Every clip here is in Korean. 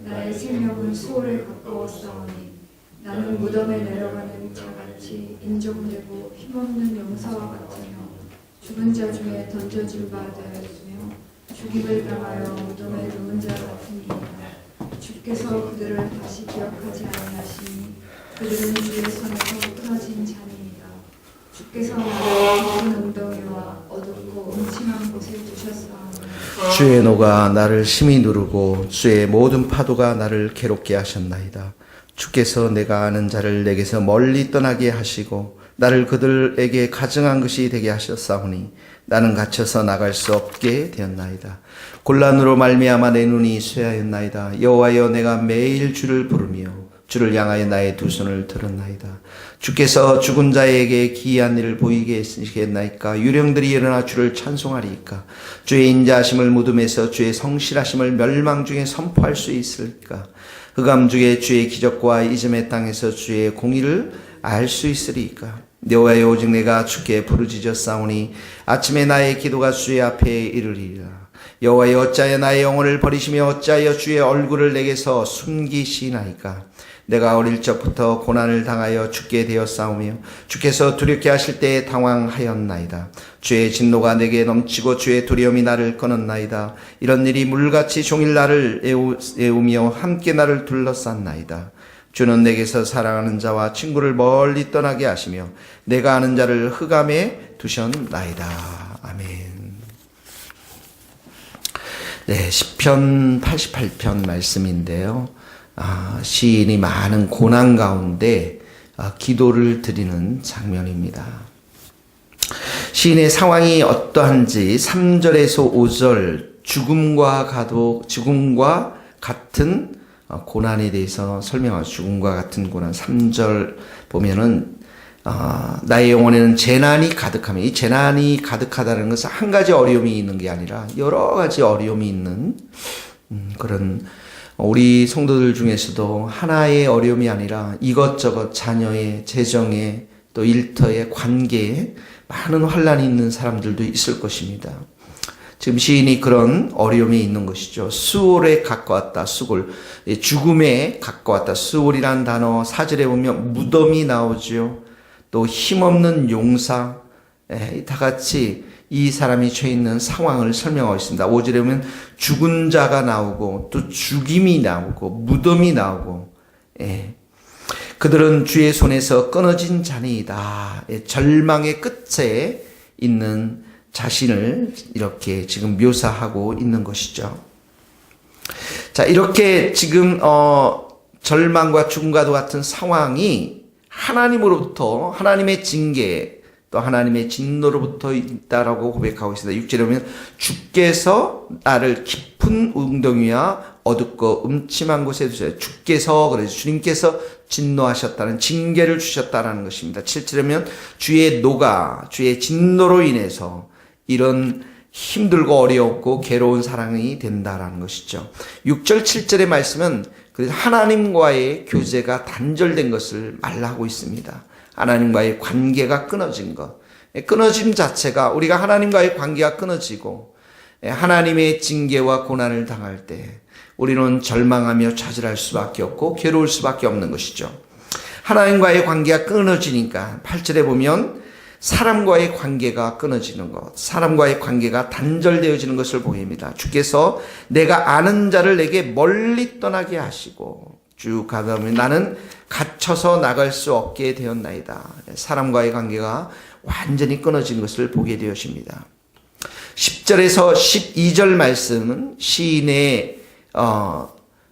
나의 생명은 수월에 가까웠사오니 나는 무덤에 내려가는 자같이 인종되고 힘없는 용사와 같으며 죽은 자 중에 던져진 바 되었으며 죽임을 당하여 무덤에 누운 자 같으니이다. 주께서 그들을 다시 기억하지 아니하시니 그들은 주의 손에서 끊어진 자니이다. 주께서 나를 깊은 웅덩이와 어둡고 음침한 곳에 두셨사오니 주의 노가 나를 심히 누르고 주의 모든 파도가 나를 괴롭게 하셨나이다. 주께서 내가 아는 자를 내게서 멀리 떠나게 하시고 나를 그들에게 가증한 것이 되게 하셨사오니 나는 갇혀서 나갈 수 없게 되었나이다. 곤란으로 말미암아 내 눈이 쇠하였나이다. 여호와여, 내가 매일 주를 부르며 주를 향하여 나의 두 손을 들었나이다. 주께서 죽은 자에게 기이한 일을 보이게 하시겠나이까? 유령들이 일어나 주를 찬송하리이까? 주의 인자하심을 무덤에서 주의 성실하심을 멸망 중에 선포할 수 있을까? 흑암 중에 주의 기적과 이즘의 땅에서 주의 공의를 알 수 있으리이까? 여호와여, 오직 내가 주께 부르짖었사오니 아침에 나의 기도가 주의 앞에 이르리라. 여호와여, 어찌하여 나의 영혼을 버리시며 어찌하여 주의 얼굴을 내게서 숨기시나이까? 내가 어릴 적부터 고난을 당하여 죽게 되었사오며 주께서 두렵게 하실 때에 당황하였나이다. 주의 진노가 내게 넘치고 주의 두려움이 나를 끊었나이다. 이런 일이 물같이 종일 나를 애우며 함께 나를 둘러쌌나이다. 주는 내게서 사랑하는 자와 친구를 멀리 떠나게 하시며 내가 아는 자를 흑암에 두셨나이다. 아멘. 네, 시편 88편 말씀인데요. 시인이 많은 고난 가운데 기도를 드리는 장면입니다. 시인의 상황이 어떠한지 3절에서 5절 죽음과 같은 고난에 대해서 설명하고, 죽음과 같은 고난 3절 보면은 나의 영혼에는 재난이 가득하며, 이 재난이 가득하다는 것은 한 가지 어려움이 있는 게 아니라 여러 가지 어려움이 있는 그런, 우리 성도들 중에서도 하나의 어려움이 아니라 이것저것 자녀의 재정에 또 일터의 관계에 많은 환란이 있는 사람들도 있을 것입니다. 지금 시인이 그런 어려움이 있는 것이죠. 수월에 가까웠다. 수골, 죽음에 가까웠다. 수월이란 단어 4절에 보면 무덤이 나오죠. 또 힘없는 용사, 다 같이 이 사람이 처해 있는 상황을 설명하고 있습니다. 5절에 보면 죽은 자가 나오고 또 죽임이 나오고 무덤이 나오고, 그들은 주의 손에서 끊어진 자니이다. 절망의 끝에 있는 자신을 이렇게 지금 묘사하고 있는 것이죠. 자, 이렇게 지금 절망과 죽음과도 같은 상황이 하나님으로부터, 하나님의 징계 또 하나님의 진노로부터 있다라고 고백하고 있습니다. 6절에 보면 주께서 나를 깊은 웅덩이와 어둡고 음침한 곳에 두셨어요. 주께서, 그래서 주님께서 진노하셨다는, 징계를 주셨다라는 것입니다. 7절에 보면 주의 노가, 주의 진노로 인해서 이런 힘들고 어렵고 괴로운 사랑이 된다라는 것이죠. 6절 7절의 말씀은 그래서 하나님과의 교제가 단절된 것을 말하고 있습니다. 하나님과의 관계가 끊어진 것, 끊어짐 자체가, 우리가 하나님과의 관계가 끊어지고 하나님의 징계와 고난을 당할 때 우리는 절망하며 좌절할 수밖에 없고 괴로울 수밖에 없는 것이죠. 하나님과의 관계가 끊어지니까 8절에 보면 사람과의 관계가 끊어지는 것, 사람과의 관계가 단절되어지는 것을 보입니다. 주께서 내가 아는 자를 내게 멀리 떠나게 하시고, 쭉 가다 보면 나는 갇혀서 나갈 수 없게 되었나이다. 사람과의 관계가 완전히 끊어진 것을 보게 되어집니다. 10절에서 12절 말씀은 시인의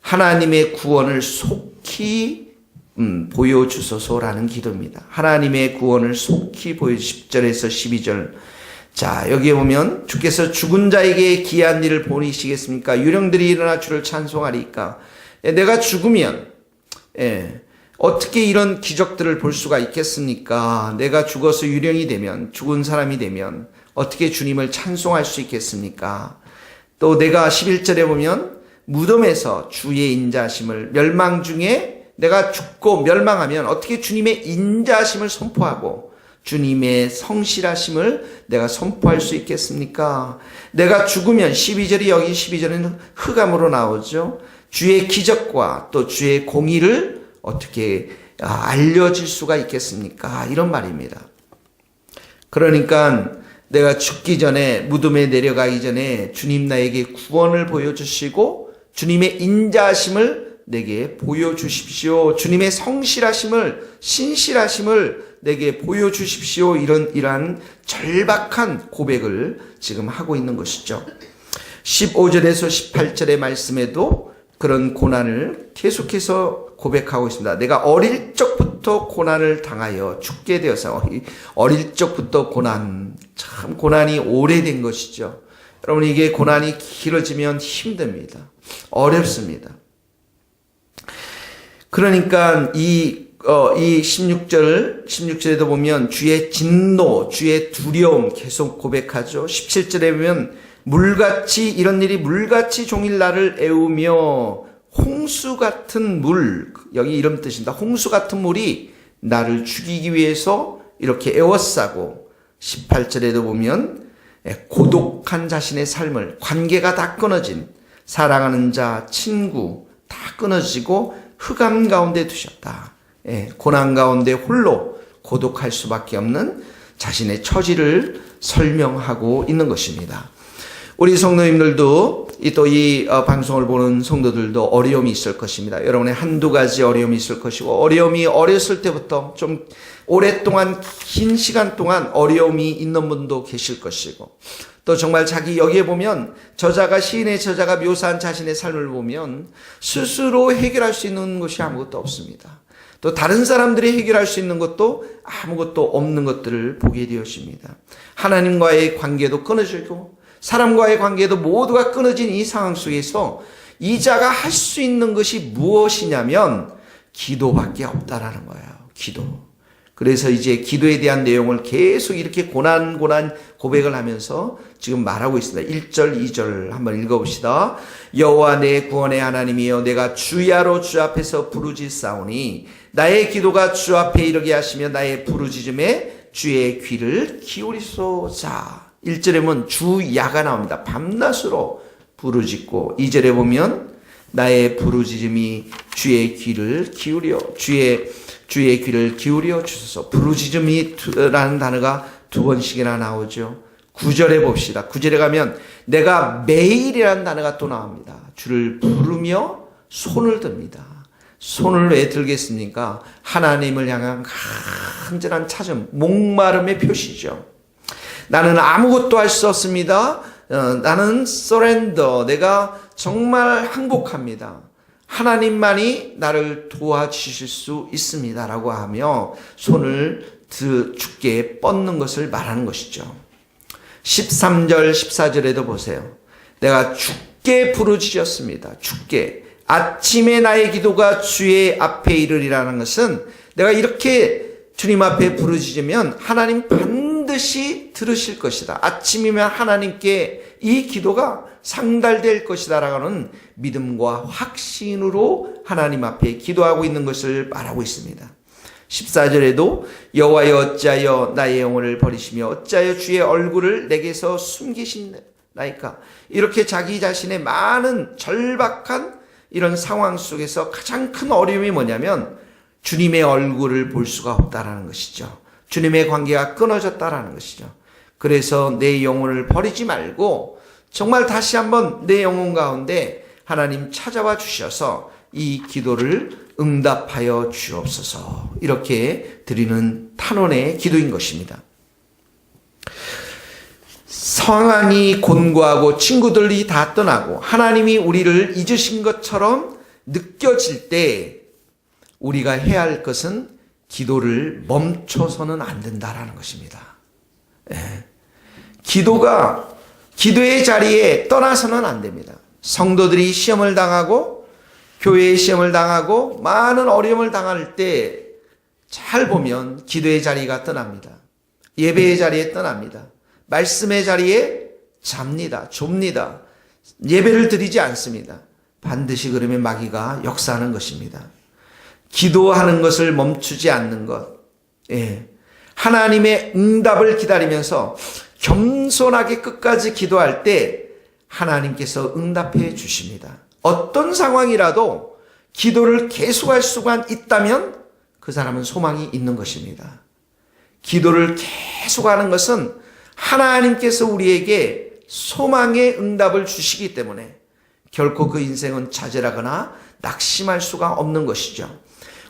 하나님의 구원을 속히 보여주소서라는 기도입니다. 하나님의 구원을 속히 10절에서 12절. 자, 여기에 보면 주께서 죽은 자에게 기이한 일을 보이시겠습니까? 유령들이 일어나 주를 찬송하리까? 내가 죽으면 어떻게 이런 기적들을 볼 수가 있겠습니까? 내가 죽어서 유령이 되면, 죽은 사람이 되면 어떻게 주님을 찬송할 수 있겠습니까? 또 내가 11절에 보면 무덤에서 주의 인자하심을, 멸망 중에 내가 죽고 멸망하면 어떻게 주님의 인자하심을 선포하고 주님의 성실하심을 내가 선포할 수 있겠습니까? 내가 죽으면, 12절이 여기 12절은 흑암으로 나오죠. 주의 기적과 또 주의 공의를 어떻게 알려질 수가 있겠습니까? 이런 말입니다. 그러니까 내가 죽기 전에, 무덤에 내려가기 전에 주님 나에게 구원을 보여주시고 주님의 인자하심을 내게 보여주십시오. 주님의 성실하심을, 신실하심을 내게 보여주십시오. 이러한 절박한 고백을 지금 하고 있는 것이죠. 15절에서 18절의 말씀에도 그런 고난을 계속해서 고백하고 있습니다. 내가 어릴 적부터 고난을 당하여 죽게 되어서, 어릴 적부터 고난, 참 고난이 오래된 것이죠. 여러분, 이게 고난이 길어지면 힘듭니다. 어렵습니다. 그러니까 이 16절에도 보면 주의 진노, 주의 두려움 계속 고백하죠. 17절에 보면 물같이, 이런 일이 물같이 종일 나를 애우며 홍수 같은 물, 여기 이런 뜻입니다. 홍수 같은 물이 나를 죽이기 위해서 이렇게 애워싸고, 18절에도 보면 고독한 자신의 삶을, 관계가 다 끊어진, 사랑하는 자, 친구 다 끊어지고 흑암 가운데 두셨다. 고난 가운데 홀로 고독할 수밖에 없는 자신의 처지를 설명하고 있는 것입니다. 우리 성도님들도 또 이 방송을 보는 성도들도 어려움이 있을 것입니다. 여러분의 한두 가지 어려움이 있을 것이고, 어려움이 어렸을 때부터 좀 오랫동안, 긴 시간 동안 어려움이 있는 분도 계실 것이고, 또 정말 여기에 보면 시인의 저자가 묘사한 자신의 삶을 보면 스스로 해결할 수 있는 것이 아무것도 없습니다. 또 다른 사람들이 해결할 수 있는 것도 아무것도 없는 것들을 보게 되었습니다. 하나님과의 관계도 끊어지고 사람과의 관계도 모두가 끊어진 이 상황 속에서 이자가 할 수 있는 것이 무엇이냐면 기도밖에 없다라는 거예요. 기도. 그래서 이제 기도에 대한 내용을 계속 이렇게 고난 고백을 하면서 지금 말하고 있습니다. 1절, 2절 한번 읽어봅시다. 여호와 내 구원의 하나님이여, 내가 주야로 주 앞에서 부르짖사오니 나의 기도가 주 앞에 이르게 하시며 나의 부르짖음에 주의 귀를 기울이소자. 1절에 보면 주야가 나옵니다. 밤낮으로 부르짖고, 2절에 보면 나의 부르짖음이 주의 귀를 기울여, 주의 귀를 기울여 주소서. 부르짖음이라는 단어가 2번씩이나 나오죠. 9절에 봅시다. 9절에 가면 내가 매일이라는 단어가 또 나옵니다. 주를 부르며 손을 듭니다. 손을 왜 들겠습니까? 하나님을 향한 간절한 찾음, 목마름의 표시죠. 나는 아무것도 할 수 없습니다. 나는 surrender, 내가 정말 항복합니다. 하나님만이 나를 도와주실 수 있습니다. 라고 하며 손을 주께 뻗는 것을 말하는 것이죠. 13절, 14절에도 보세요. 내가 주께 부르짖었습니다. 주께. 아침에 나의 기도가 주의 앞에 이르리라는 것은 내가 이렇게 주님 앞에 부르짖으면 하나님 반드시 들으실 것이다. 아침이면 하나님께 이 기도가 상달될 것이다 라는 믿음과 확신으로 하나님 앞에 기도하고 있는 것을 말하고 있습니다. 14절에도 여호와여 어찌하여 나의 영혼을 버리시며 어찌하여 주의 얼굴을 내게서 숨기시나이까. 이렇게 자기 자신의 많은 절박한 이런 상황 속에서 가장 큰 어려움이 뭐냐면 주님의 얼굴을 볼 수가 없다라는 것이죠. 주님의 관계가 끊어졌다라는 것이죠. 그래서 내 영혼을 버리지 말고 정말 다시 한번 내 영혼 가운데 하나님 찾아와 주셔서 이 기도를 응답하여 주옵소서. 이렇게 드리는 탄원의 기도인 것입니다. 상황이 곤고하고 친구들이 다 떠나고 하나님이 우리를 잊으신 것처럼 느껴질 때 우리가 해야 할 것은 기도를 멈춰서는 안 된다라는 것입니다. 기도의 자리에 떠나서는 안 됩니다. 성도들이 시험을 당하고 교회의 시험을 당하고 많은 어려움을 당할 때 잘 보면 기도의 자리가 떠납니다. 예배의 자리에 떠납니다. 말씀의 자리에 좁니다. 예배를 드리지 않습니다. 반드시 그러면 마귀가 역사하는 것입니다. 기도하는 것을 멈추지 않는 것. 하나님의 응답을 기다리면서 겸손하게 끝까지 기도할 때 하나님께서 응답해 주십니다. 어떤 상황이라도 기도를 계속할 수가 있다면 그 사람은 소망이 있는 것입니다. 기도를 계속하는 것은 하나님께서 우리에게 소망의 응답을 주시기 때문에 결코 그 인생은 좌절하거나 낙심할 수가 없는 것이죠.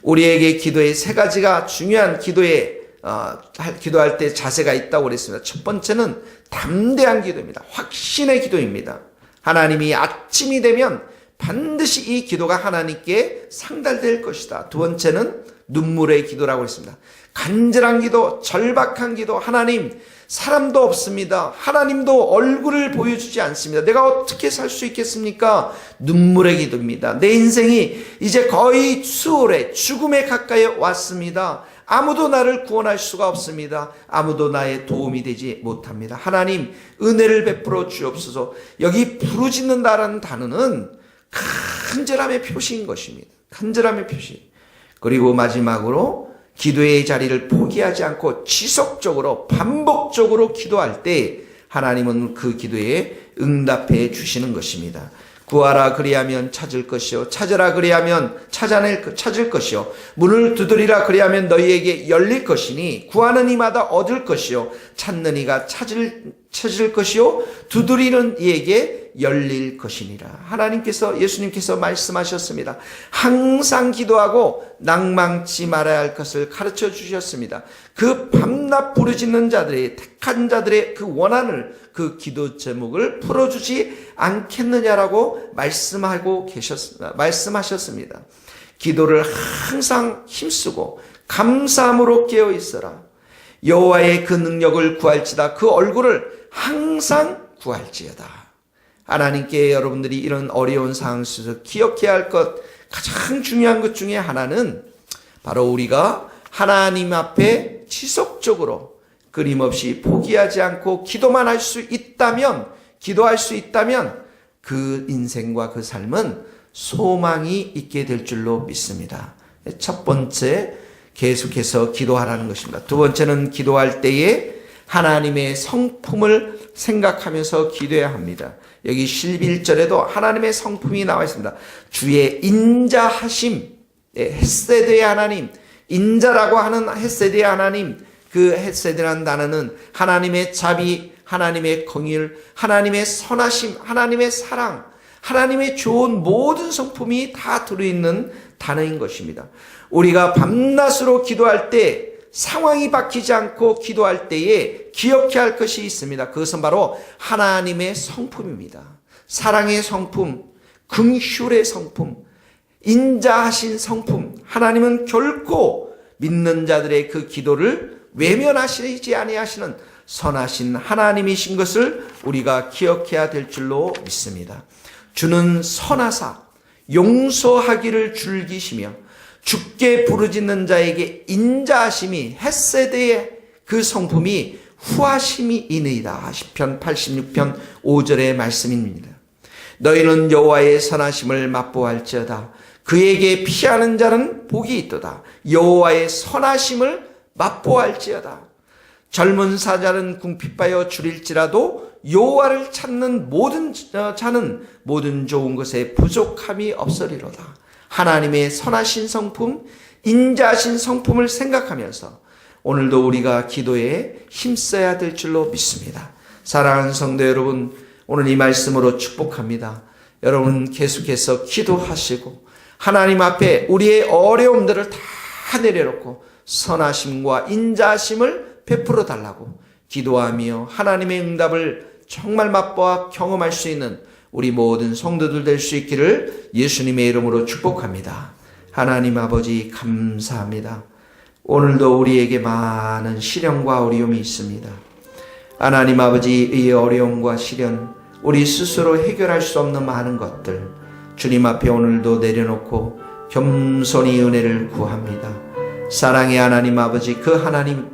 우리에게 기도의 세 가지가 중요한 기도할 때 자세가 있다고 그랬습니다. 첫 번째는 담대한 기도입니다. 확신의 기도입니다. 하나님이 아침이 되면 반드시 이 기도가 하나님께 상달될 것이다. 두 번째는 눈물의 기도라고 했습니다. 간절한 기도, 절박한 기도. 하나님, 사람도 없습니다. 하나님도 얼굴을 보여주지 않습니다. 내가 어떻게 살 수 있겠습니까? 눈물의 기도입니다. 내 인생이 이제 거의 수월에 죽음에 가까이 왔습니다. 아무도 나를 구원할 수가 없습니다. 아무도 나의 도움이 되지 못합니다. 하나님, 은혜를 베풀어 주옵소서. 여기 부르짖는다라는 단어는 간절함의 표시인 것입니다. 간절함의 표시. 그리고 마지막으로 기도의 자리를 포기하지 않고 지속적으로 반복적으로 기도할 때 하나님은 그 기도에 응답해 주시는 것입니다. 구하라 그리하면 찾을 것이요, 찾으라 그리하면 찾을 것이요, 문을 두드리라 그리하면 너희에게 열릴 것이니 구하는 이마다 얻을 것이요, 찾는 이가 찾을 것이요, 두드리는 이에게 열릴 것이니라. 하나님께서, 예수님께서 말씀하셨습니다. 항상 기도하고 낭망치 말아야 할 것을 가르쳐 주셨습니다. 그 밤낮 부르짖는 자들의, 택한 자들의 그 원한을, 그 기도 제목을 풀어주지 않겠느냐라고 말씀하셨습니다. 기도를 항상 힘쓰고 감사함으로 깨어 있어라. 여호와의 그 능력을 구할지다. 그 얼굴을 항상 구할지어다. 하나님께 여러분들이 이런 어려운 상황 속에서 기억해야 할 것, 가장 중요한 것 중에 하나는 바로 우리가 하나님 앞에 지속적으로 끊임없이 포기하지 않고 기도만 할 수 있다면, 기도할 수 있다면 그 인생과 그 삶은 소망이 있게 될 줄로 믿습니다. 첫 번째, 계속해서 기도하라는 것입니다. 두 번째는 기도할 때에 하나님의 성품을 생각하면서 기도해야 합니다. 여기 11절에도 하나님의 성품이 나와 있습니다. 주의 인자하심, 헤세드의 하나님, 인자라고 하는 헤세드의 하나님, 그 헤세드라는 단어는 하나님의 자비, 하나님의 긍휼, 하나님의 선하심, 하나님의 사랑, 하나님의 좋은 모든 성품이 다 들어있는 단어인 것입니다. 우리가 밤낮으로 기도할 때 상황이 바뀌지 않고 기도할 때에 기억해야 할 것이 있습니다. 그것은 바로 하나님의 성품입니다. 사랑의 성품, 긍휼의 성품, 인자하신 성품. 하나님은 결코 믿는 자들의 그 기도를 외면하시지 아니하시는 선하신 하나님이신 것을 우리가 기억해야 될 줄로 믿습니다. 주는 선하사 용서하기를 즐기시며 주께 부르짖는 자에게 인자하심이, 헤세드의 그 성품이 후하심이 이니이다. 시편 86편 5절의 말씀입니다. 너희는 여호와의 선하심을 맛보할지어다. 그에게 피하는 자는 복이 있도다. 여호와의 선하심을 맛보할지어다. 젊은 사자는 궁핍하여 줄일지라도 여호와를 찾는 모든 자는 모든 좋은 것에 부족함이 없으리로다. 하나님의 선하신 성품, 인자하신 성품을 생각하면서 오늘도 우리가 기도에 힘써야 될 줄로 믿습니다. 사랑하는 성도 여러분, 오늘 이 말씀으로 축복합니다. 여러분 계속해서 기도하시고 하나님 앞에 우리의 어려움들을 다 내려놓고 선하심과 인자하심을 베풀어 달라고 기도하며 하나님의 응답을 정말 맛보아 경험할 수 있는 우리 모든 성도들 될 수 있기를 예수님의 이름으로 축복합니다. 하나님 아버지 감사합니다. 오늘도 우리에게 많은 시련과 어려움이 있습니다. 하나님 아버지, 이 어려움과 시련, 우리 스스로 해결할 수 없는 많은 것들 주님 앞에 오늘도 내려놓고 겸손히 은혜를 구합니다. 사랑의 하나님 아버지, 그 하나님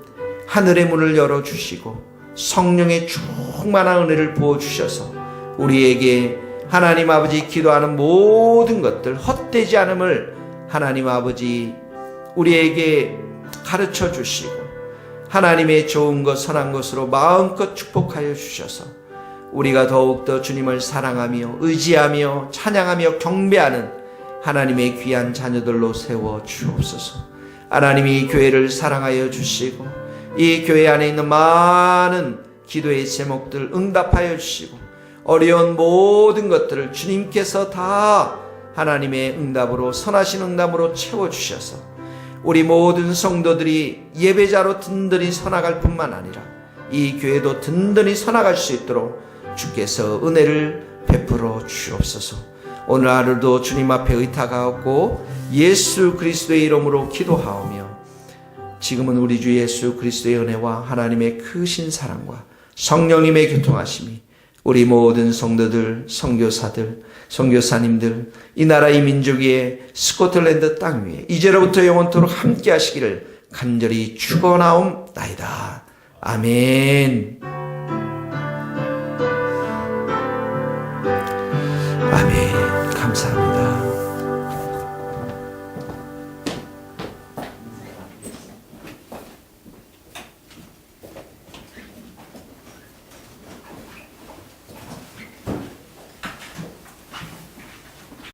하늘의 문을 열어주시고 성령의 충만한 은혜를 부어주셔서 우리에게 하나님 아버지 기도하는 모든 것들 헛되지 않음을 하나님 아버지 우리에게 가르쳐 주시고 하나님의 좋은 것 선한 것으로 마음껏 축복하여 주셔서 우리가 더욱더 주님을 사랑하며 의지하며 찬양하며 경배하는 하나님의 귀한 자녀들로 세워 주옵소서. 하나님이 교회를 사랑하여 주시고 이 교회 안에 있는 많은 기도의 제목들 응답하여 주시고 어려운 모든 것들을 주님께서 다 하나님의 응답으로 선하신 응답으로 채워주셔서 우리 모든 성도들이 예배자로 든든히 서나갈 뿐만 아니라 이 교회도 든든히 서나갈 수 있도록 주께서 은혜를 베풀어 주옵소서. 오늘 하루도 주님 앞에 의탁하고 예수 그리스도의 이름으로 기도하오며 지금은 우리 주 예수 그리스도의 은혜와 하나님의 크신 사랑과 성령님의 교통하심이 우리 모든 성도들, 선교사들, 선교사님들, 이 나라 이 민족 위에 스코틀랜드 땅 위에 이제로부터 영원토록 함께 하시기를 간절히 축원하옵나이다. 아멘.